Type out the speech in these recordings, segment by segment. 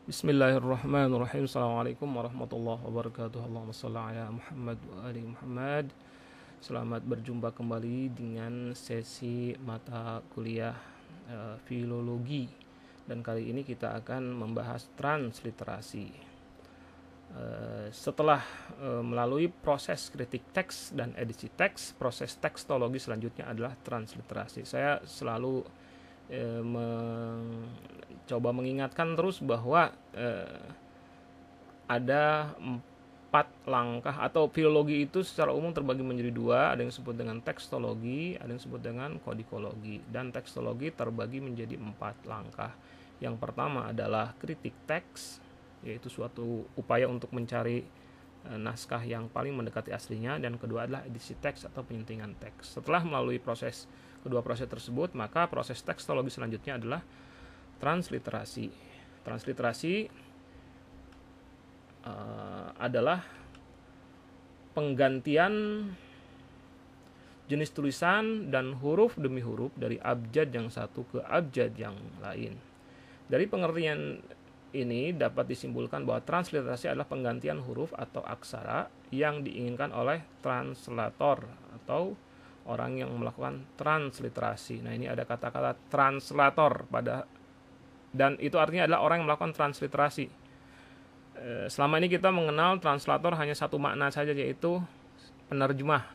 Bismillahirrahmanirrahim. Assalamualaikum warahmatullahi wabarakatuh. Allahumma shalli ala Muhammad wa ali Muhammad. Selamat berjumpa kembali dengan sesi mata kuliah filologi. Dan kali ini kita akan membahas transliterasi. Setelah melalui proses kritik teks dan edisi teks, proses tekstologi selanjutnya adalah transliterasi. Saya selalu mencoba mengingatkan terus bahwa ada 4 langkah, atau filologi itu secara umum terbagi menjadi 2, ada yang disebut dengan tekstologi, ada yang disebut dengan kodikologi, dan tekstologi terbagi menjadi 4 langkah. Yang pertama adalah kritik teks, yaitu suatu upaya untuk mencari naskah yang paling mendekati aslinya, dan kedua adalah edisi teks atau penyuntingan teks. Setelah melalui kedua proses tersebut, maka proses tekstologi selanjutnya adalah transliterasi. Transliterasi adalah penggantian jenis tulisan dan huruf demi huruf dari abjad yang satu ke abjad yang lain. Dari pengertian ini dapat disimpulkan bahwa transliterasi adalah penggantian huruf atau aksara yang diinginkan oleh translator atau orang yang melakukan transliterasi. Nah, ini ada kata-kata translator dan itu artinya adalah orang yang melakukan transliterasi. Selama ini kita mengenal translator hanya satu makna saja, yaitu penerjemah.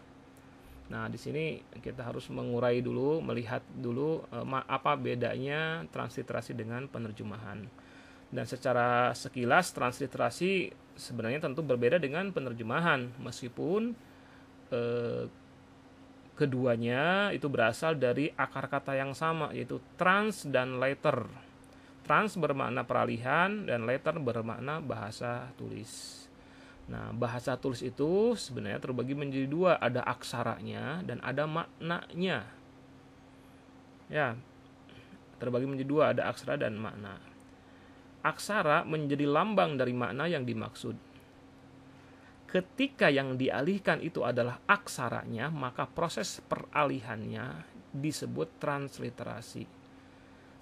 Nah, di sini kita harus mengurai dulu, melihat dulu apa bedanya transliterasi dengan penerjemahan. Dan secara sekilas transliterasi sebenarnya tentu berbeda dengan penerjemahan, meskipun keduanya itu berasal dari akar kata yang sama, yaitu trans dan later. Trans bermakna peralihan dan later bermakna bahasa tulis. Nah, bahasa tulis itu sebenarnya terbagi menjadi 2, ada aksaranya dan ada maknanya. Ya, terbagi menjadi 2, ada aksara dan makna. Aksara menjadi lambang dari makna yang dimaksud. Ketika yang dialihkan itu adalah aksaranya, maka proses peralihannya disebut transliterasi.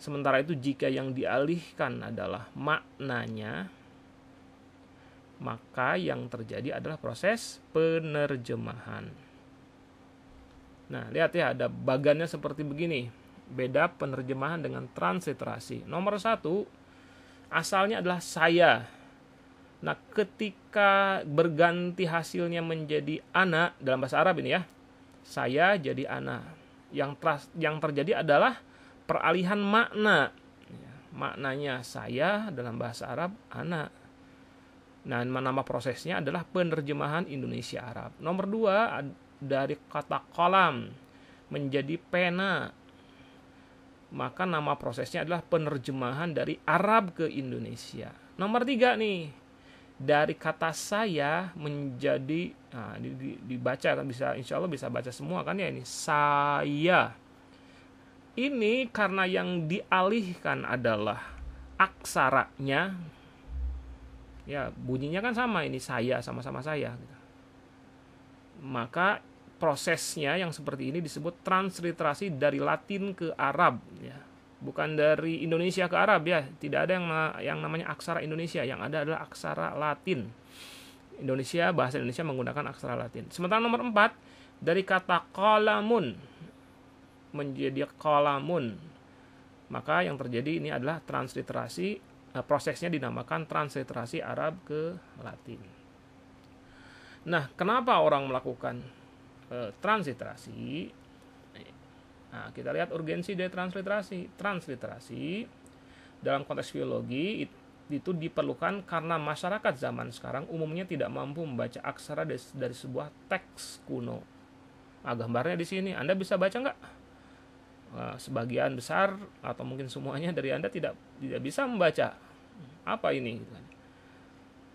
Sementara itu jika yang dialihkan adalah maknanya, maka yang terjadi adalah proses penerjemahan. Nah, lihat ya, ada bagannya seperti begini. Beda penerjemahan dengan transliterasi. Nomor 1, asalnya adalah saya. Nah, ketika berganti hasilnya menjadi ana dalam bahasa Arab ini ya, saya jadi ana. Yang terjadi adalah peralihan makna. Maknanya saya dalam bahasa Arab ana. Nah, nama prosesnya adalah penerjemahan Indonesia Arab. Nomor 2, dari kata kolam menjadi pena. Maka nama prosesnya adalah penerjemahan dari Arab ke Indonesia. Nomor 3 nih, dari kata saya menjadi, nah, dibaca kan, bisa, insya Allah bisa baca semua kan ya ini, saya. Ini karena yang dialihkan adalah aksaranya, ya bunyinya kan sama, ini saya, sama-sama saya. Maka prosesnya yang seperti ini disebut transliterasi dari Latin ke Arab, ya. Bukan dari Indonesia ke Arab ya, tidak ada yang namanya aksara Indonesia, yang ada adalah aksara Latin. Bahasa Indonesia menggunakan aksara Latin. Sementara nomor 4, dari kata qalamun menjadi qalamun, maka yang terjadi ini adalah transliterasi, prosesnya dinamakan transliterasi Arab ke Latin. Nah, kenapa orang melakukan transliterasi? Nah, kita lihat urgensi dari transliterasi. Transliterasi dalam konteks filologi itu diperlukan karena masyarakat zaman sekarang umumnya tidak mampu membaca aksara dari sebuah teks kuno. Nah, gambarnya di sini, Anda bisa baca nggak? Sebagian besar atau mungkin semuanya dari Anda tidak bisa membaca. Apa ini?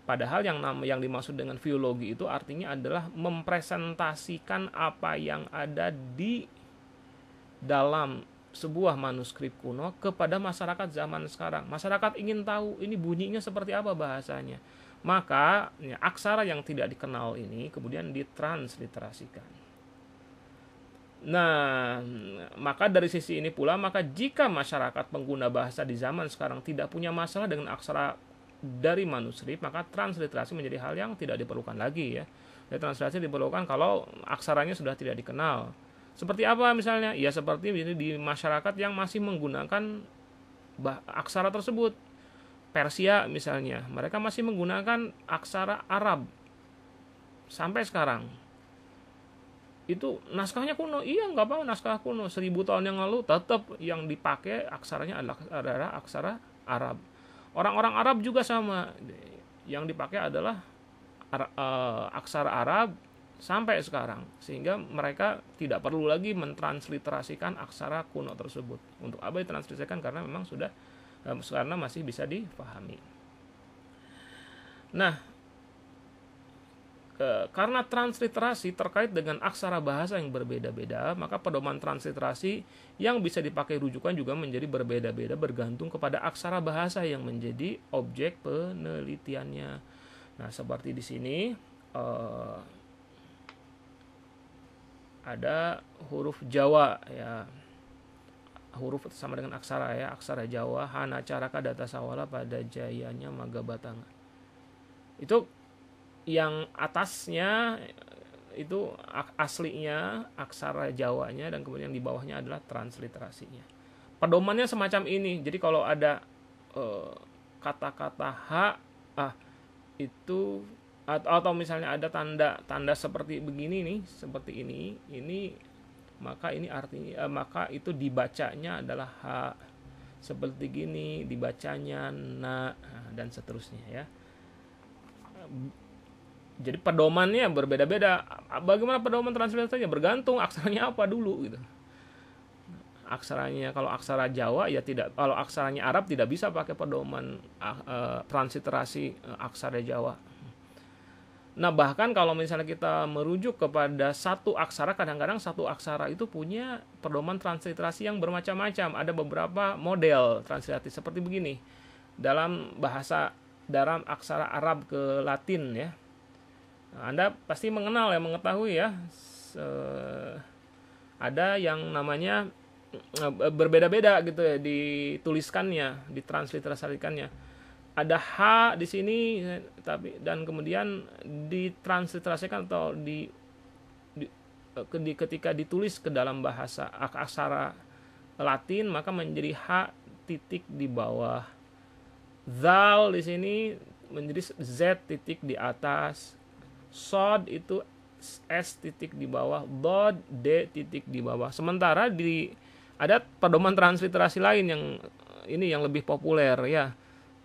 Padahal yang dimaksud dengan filologi itu artinya adalah mempresentasikan apa yang ada di dalam sebuah manuskrip kuno kepada masyarakat zaman sekarang. Masyarakat ingin tahu ini bunyinya seperti apa bahasanya. Maka ya, aksara yang tidak dikenal ini kemudian ditransliterasikan. Nah, maka dari sisi ini pula, maka jika masyarakat pengguna bahasa di zaman sekarang tidak punya masalah dengan aksara dari manuskrip, maka transliterasi menjadi hal yang tidak diperlukan lagi ya. Jadi transliterasi diperlukan kalau aksaranya sudah tidak dikenal. Seperti apa misalnya? Ya seperti di masyarakat yang masih menggunakan aksara tersebut. Persia misalnya, mereka masih menggunakan aksara Arab sampai sekarang. Itu naskahnya kuno, iya nggak apa, naskah kuno 1000 tahun yang lalu tetap yang dipakai aksaranya adalah aksara Arab. Orang-orang Arab juga sama, yang dipakai adalah aksara Arab sampai sekarang, sehingga mereka tidak perlu lagi mentransliterasikan aksara kuno tersebut. Untuk apa ditransliterasikan? Karena memang sudah karena masih bisa dipahami. Nah, karena transliterasi terkait dengan aksara bahasa yang berbeda-beda, maka pedoman transliterasi yang bisa dipakai rujukan juga menjadi berbeda-beda bergantung kepada aksara bahasa yang menjadi objek penelitiannya. Nah, seperti di sini ada huruf Jawa ya. Huruf sama dengan aksara ya, aksara Jawa, Hana Caraka Data Sawala pada jayanya Maga Batanga. Itu yang atasnya itu aslinya aksara Jawanya, dan kemudian di bawahnya adalah transliterasinya. Pedomannya semacam ini. Jadi kalau ada kata-kata H itu atau misalnya ada tanda seperti begini nih, seperti ini maka ini artinya maka itu dibacanya adalah H, seperti gini dibacanya na, dan seterusnya ya. Jadi pedomannya berbeda-beda. Bagaimana pedoman transliterasinya? Bergantung aksaranya apa dulu gitu. Aksaranya kalau aksara Jawa ya tidak, kalau aksaranya Arab tidak bisa pakai pedoman transliterasi aksara Jawa. Nah, bahkan kalau misalnya kita merujuk kepada satu aksara, kadang-kadang satu aksara itu punya pedoman transliterasi yang bermacam-macam. Ada beberapa model transliterasi seperti begini. Dalam aksara Arab ke Latin ya. Nah, Anda pasti mengetahui ya. Ada yang namanya berbeda-beda gitu ya dituliskannya, ditransliterasikannya. Ada H di sini, dan kemudian ditransliterasikan atau ketika ditulis ke dalam bahasa aksara Latin maka menjadi H titik di bawah. Zal di sini menjadi Z titik di atas. Sod itu S titik di bawah. Dod D titik di bawah. Sementara ada pedoman transliterasi lain yang lebih populer ya.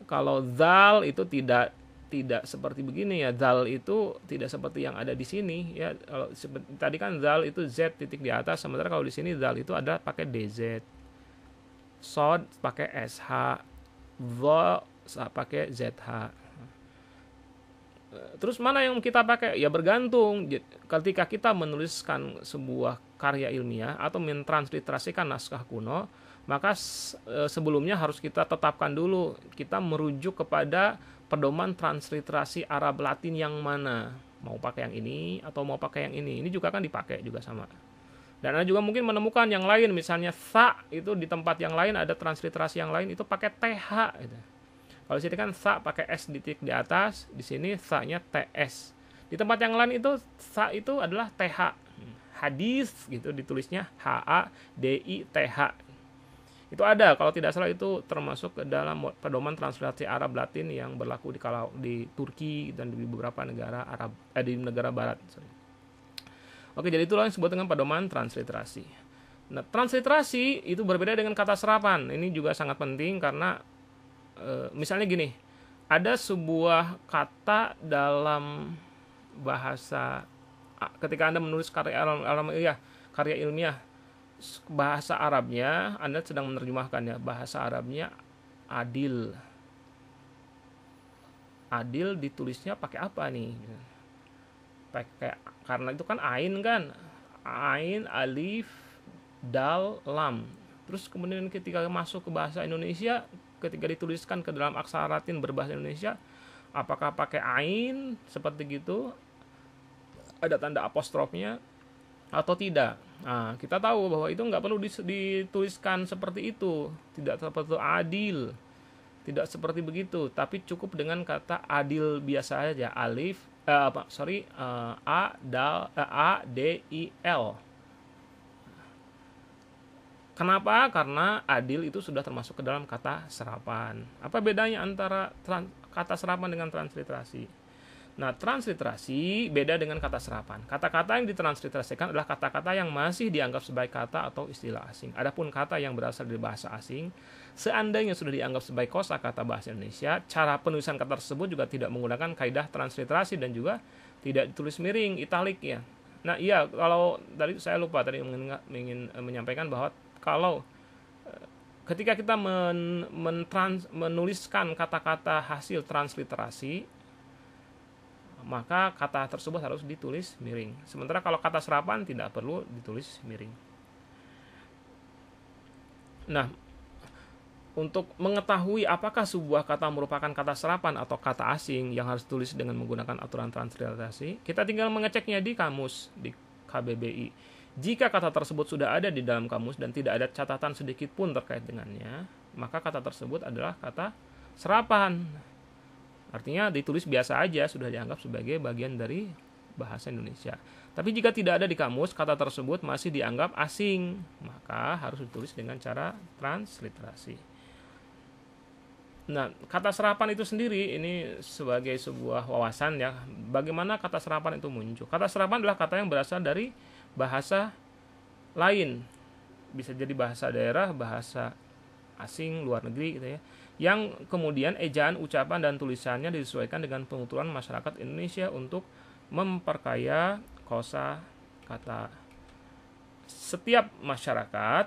Kalau zal itu tidak seperti begini ya. Zal itu tidak seperti yang ada di sini ya. Kalau tadi kan zal itu Z titik di atas, sementara kalau di sini zal itu ada pakai DZ. Sod pakai SH. Vo pakai ZH. Terus mana yang kita pakai? Ya bergantung. Ketika kita menuliskan sebuah karya ilmiah atau mentransliterasikan naskah kuno, maka sebelumnya harus kita tetapkan dulu, kita merujuk kepada pedoman transliterasi Arab Latin yang mana, mau pakai yang ini atau mau pakai yang ini juga kan dipakai juga sama. Dan Anda juga mungkin menemukan yang lain, misalnya tha itu di tempat yang lain ada transliterasi yang lain itu pakai TH gitu. Kalau di sini kan tha pakai S titik di atas, di sini tha-nya TS. Di tempat yang lain itu tha itu adalah TH. Hadis gitu ditulisnya HADITH. Itu ada, kalau tidak salah itu termasuk ke dalam pedoman transliterasi Arab Latin yang berlaku di Turki dan di beberapa negara Arab, di negara Barat. Oke, jadi itulah yang disebut dengan pedoman transliterasi. Nah, transliterasi itu berbeda dengan kata serapan. Ini juga sangat penting karena misalnya gini, ada sebuah kata dalam bahasa ketika Anda menulis karya ilmiah bahasa Arabnya, Anda sedang menerjemahkannya, bahasa Arabnya adil. Adil ditulisnya pakai apa nih? Pakai, karena itu kan ain kan. Ain, alif, dal, lam. Terus kemudian ketika masuk ke bahasa Indonesia, ketika dituliskan ke dalam aksara Latin berbahasa Indonesia, apakah pakai ain seperti gitu? Ada tanda apostrofnya atau tidak? Nah, kita tahu bahwa itu nggak perlu dituliskan seperti itu, tidak seperti adil. Tidak seperti begitu, tapi cukup dengan kata adil biasa aja. A D I L. Kenapa? Karena adil itu sudah termasuk ke dalam kata serapan. Apa bedanya antara kata serapan dengan transliterasi? Nah, transliterasi beda dengan kata serapan. Kata-kata yang ditransliterasikan adalah kata-kata yang masih dianggap sebagai kata atau istilah asing. Adapun kata yang berasal dari bahasa asing, seandainya sudah dianggap sebagai kosakata bahasa Indonesia, cara penulisan kata tersebut juga tidak menggunakan kaidah transliterasi dan juga tidak ditulis miring, italik ya. Nah, iya, kalau tadi saya lupa tadi ingin menyampaikan bahwa kalau ketika kita menuliskan kata-kata hasil transliterasi, maka kata tersebut harus ditulis miring. Sementara kalau kata serapan tidak perlu ditulis miring. Nah, untuk mengetahui apakah sebuah kata merupakan kata serapan atau kata asing yang harus ditulis dengan menggunakan aturan transliterasi, kita tinggal mengeceknya di kamus, di KBBI. Jika kata tersebut sudah ada di dalam kamus dan tidak ada catatan sedikit pun terkait dengannya, maka kata tersebut adalah kata serapan. Artinya ditulis biasa aja, sudah dianggap sebagai bagian dari bahasa Indonesia. Tapi jika tidak ada di kamus, kata tersebut masih dianggap asing, maka harus ditulis dengan cara transliterasi. Nah, kata serapan itu sendiri ini sebagai sebuah wawasan ya, bagaimana kata serapan itu muncul. Kata serapan adalah kata yang berasal dari bahasa lain, bisa jadi bahasa daerah, bahasa asing, luar negeri gitu ya, yang kemudian ejaan, ucapan, dan tulisannya disesuaikan dengan penuturan masyarakat Indonesia untuk memperkaya kosa kata. Setiap masyarakat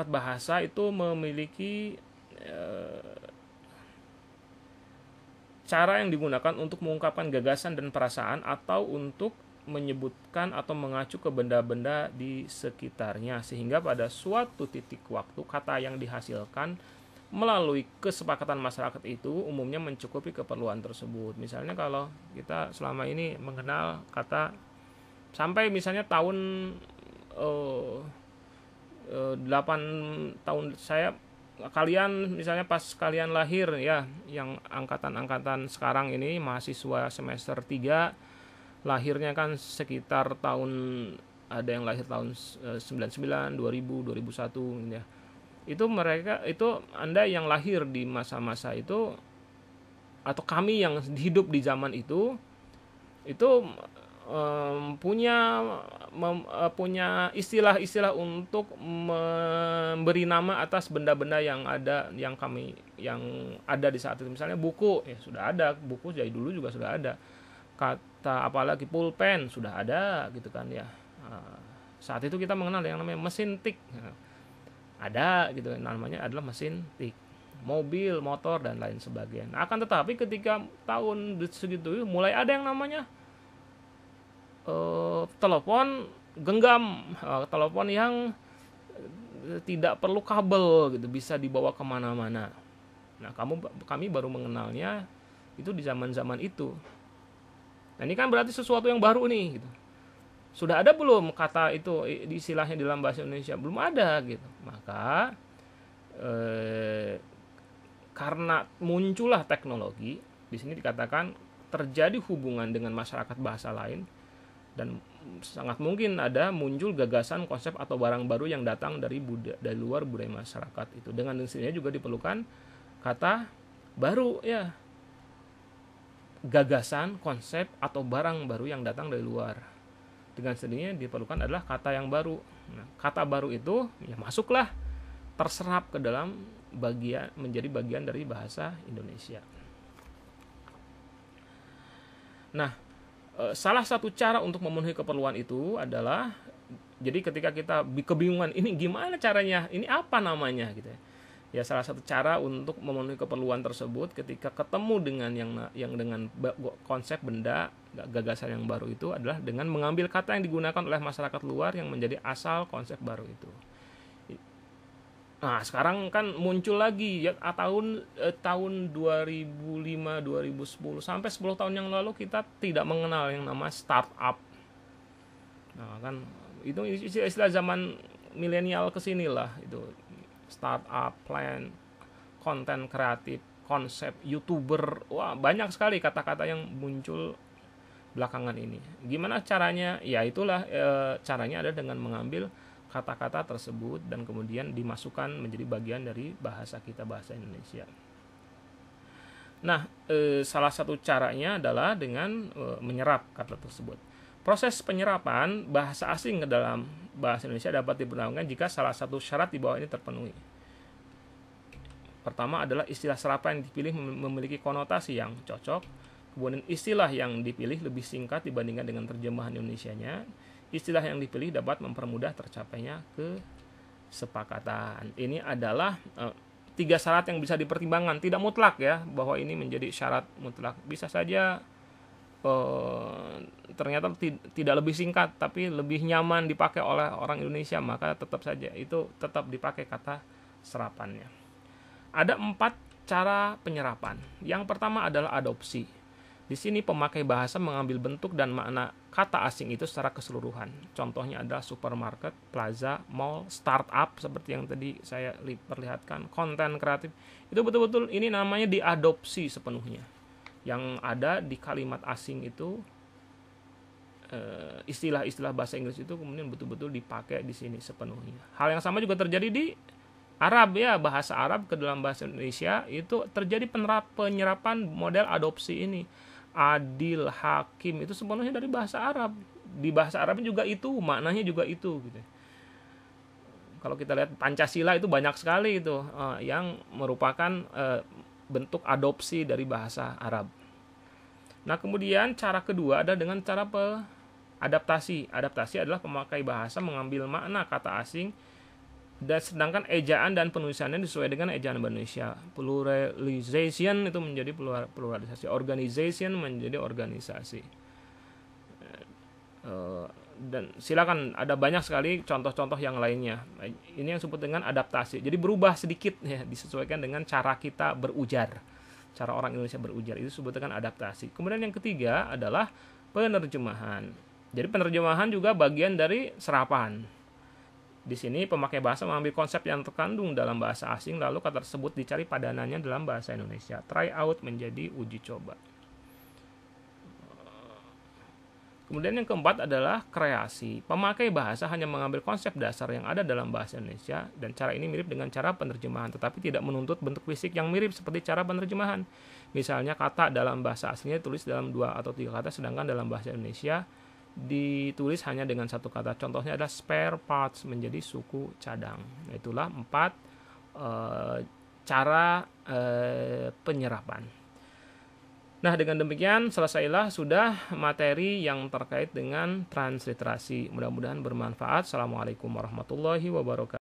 bahasa itu memiliki cara yang digunakan untuk mengungkapkan gagasan dan perasaan atau untuk menyebutkan atau mengacu ke benda-benda di sekitarnya, sehingga pada suatu titik waktu kata yang dihasilkan melalui kesepakatan masyarakat itu umumnya mencukupi keperluan tersebut. Misalnya kalau kita selama ini mengenal kata sampai misalnya tahun 8 tahun saya, kalian misalnya pas kalian lahir ya, yang angkatan-angkatan sekarang ini mahasiswa semester 3 lahirnya kan sekitar tahun, ada yang lahir tahun 99, 2000, 2001 ya. Itu mereka, itu Anda yang lahir di masa-masa itu atau kami yang hidup di zaman itu punya istilah-istilah untuk memberi nama atas benda-benda yang ada di saat itu. Misalnya buku, ya sudah ada buku dari dulu juga sudah ada. Kata apalagi pulpen sudah ada gitu kan ya. Saat itu kita mengenal yang namanya mesin tik, ada gitu, namanya adalah mesin tik, mobil, motor, dan lain sebagainya. Nah, akan tetapi ketika tahun segitu mulai ada yang namanya telepon genggam, telepon yang tidak perlu kabel gitu, bisa dibawa kemana-mana. Nah, kami baru mengenalnya itu di zaman-zaman itu. Nah, ini kan berarti sesuatu yang baru nih gitu. Sudah ada belum kata itu di istilahnya di dalam bahasa Indonesia? Belum ada gitu. Maka karena muncullah teknologi, di sini dikatakan terjadi hubungan dengan masyarakat bahasa lain, dan sangat mungkin ada muncul gagasan, konsep atau barang baru yang datang dari luar budaya masyarakat itu. Dengan sendirinya juga diperlukan kata baru ya, gagasan, konsep atau barang baru yang datang dari luar. Dengan sendirinya diperlukan adalah kata yang baru. Nah, kata baru itu ya masuklah, terserap ke dalam menjadi bagian dari bahasa Indonesia. Nah, salah satu cara untuk memenuhi keperluan itu adalah, jadi ketika kita kebingungan ini gimana caranya, ini apa namanya gitu ya, salah satu cara untuk memenuhi keperluan tersebut ketika ketemu dengan yang dengan konsep benda, gagasan yang baru itu adalah dengan mengambil kata yang digunakan oleh masyarakat luar yang menjadi asal konsep baru itu. Nah, sekarang kan muncul lagi ya, tahun 2005, 2010 sampai 10 tahun yang lalu kita tidak mengenal yang nama startup. Nah, kan Itu istilah zaman milenial kesini lah, itu startup, plan, konten kreatif, konsep, youtuber, wah banyak sekali kata-kata yang muncul belakangan ini. Gimana caranya? Ya itulah caranya ada dengan mengambil kata-kata tersebut dan kemudian dimasukkan menjadi bagian dari bahasa kita, bahasa Indonesia. Nah, salah satu caranya adalah dengan menyerap kata tersebut. Proses penyerapan bahasa asing ke dalam bahasa Indonesia dapat diperlakukan jika salah satu syarat di bawah ini terpenuhi. Pertama adalah istilah serapan yang dipilih memiliki konotasi yang cocok. Kemudian istilah yang dipilih lebih singkat dibandingkan dengan terjemahan Indonesianya. Istilah yang dipilih dapat mempermudah tercapainya kesepakatan. Ini adalah 3 syarat yang bisa dipertimbangkan, tidak mutlak ya, bahwa ini menjadi syarat mutlak. Bisa saja ternyata tidak lebih singkat tapi lebih nyaman dipakai oleh orang Indonesia, maka tetap saja itu tetap dipakai kata serapannya. Ada 4 cara penyerapan. Yang pertama adalah adopsi. Di sini pemakai bahasa mengambil bentuk dan makna kata asing itu secara keseluruhan. Contohnya adalah supermarket, plaza, mall, startup seperti yang tadi saya perlihatkan, konten kreatif. Itu betul-betul ini namanya diadopsi sepenuhnya. Yang ada di kalimat asing itu istilah-istilah bahasa Inggris itu kemudian betul-betul dipakai di sini sepenuhnya. Hal yang sama juga terjadi di Arab ya, bahasa Arab ke dalam bahasa Indonesia itu terjadi penyerapan model adopsi ini. Adil, hakim itu sepenuhnya dari bahasa Arab. Di bahasa Arab juga itu maknanya juga itu gitu. Kalau kita lihat Pancasila itu banyak sekali itu yang merupakan bentuk adopsi dari bahasa Arab. Nah, kemudian cara kedua adalah dengan cara adaptasi. Adaptasi adalah pemakai bahasa mengambil makna kata asing dan sedangkan ejaan dan penulisannya sesuai dengan ejaan Indonesia. Pluralization itu menjadi pluralisasi, organization menjadi organisasi. Dan silakan ada banyak sekali contoh-contoh yang lainnya. Ini yang disebut dengan adaptasi. Jadi berubah sedikit ya, disesuaikan dengan cara kita berujar. Cara orang Indonesia berujar itu disebut dengan adaptasi. Kemudian yang ketiga adalah penerjemahan. Jadi penerjemahan juga bagian dari serapan. Di sini pemakai bahasa mengambil konsep yang terkandung dalam bahasa asing lalu kata tersebut dicari padanannya dalam bahasa Indonesia. Try out menjadi uji coba. Kemudian yang keempat adalah kreasi. Pemakai bahasa hanya mengambil konsep dasar yang ada dalam bahasa Indonesia dan cara ini mirip dengan cara penerjemahan tetapi tidak menuntut bentuk fisik yang mirip seperti cara penerjemahan. Misalnya kata dalam bahasa aslinya ditulis dalam 2 atau 3 kata sedangkan dalam bahasa Indonesia ditulis hanya dengan 1 kata. Contohnya adalah spare parts menjadi suku cadang. Itulah 4 cara penyerapan. Nah, dengan demikian selesailah sudah materi yang terkait dengan transliterasi. Mudah-mudahan bermanfaat. Assalamualaikum warahmatullahi wabarakatuh.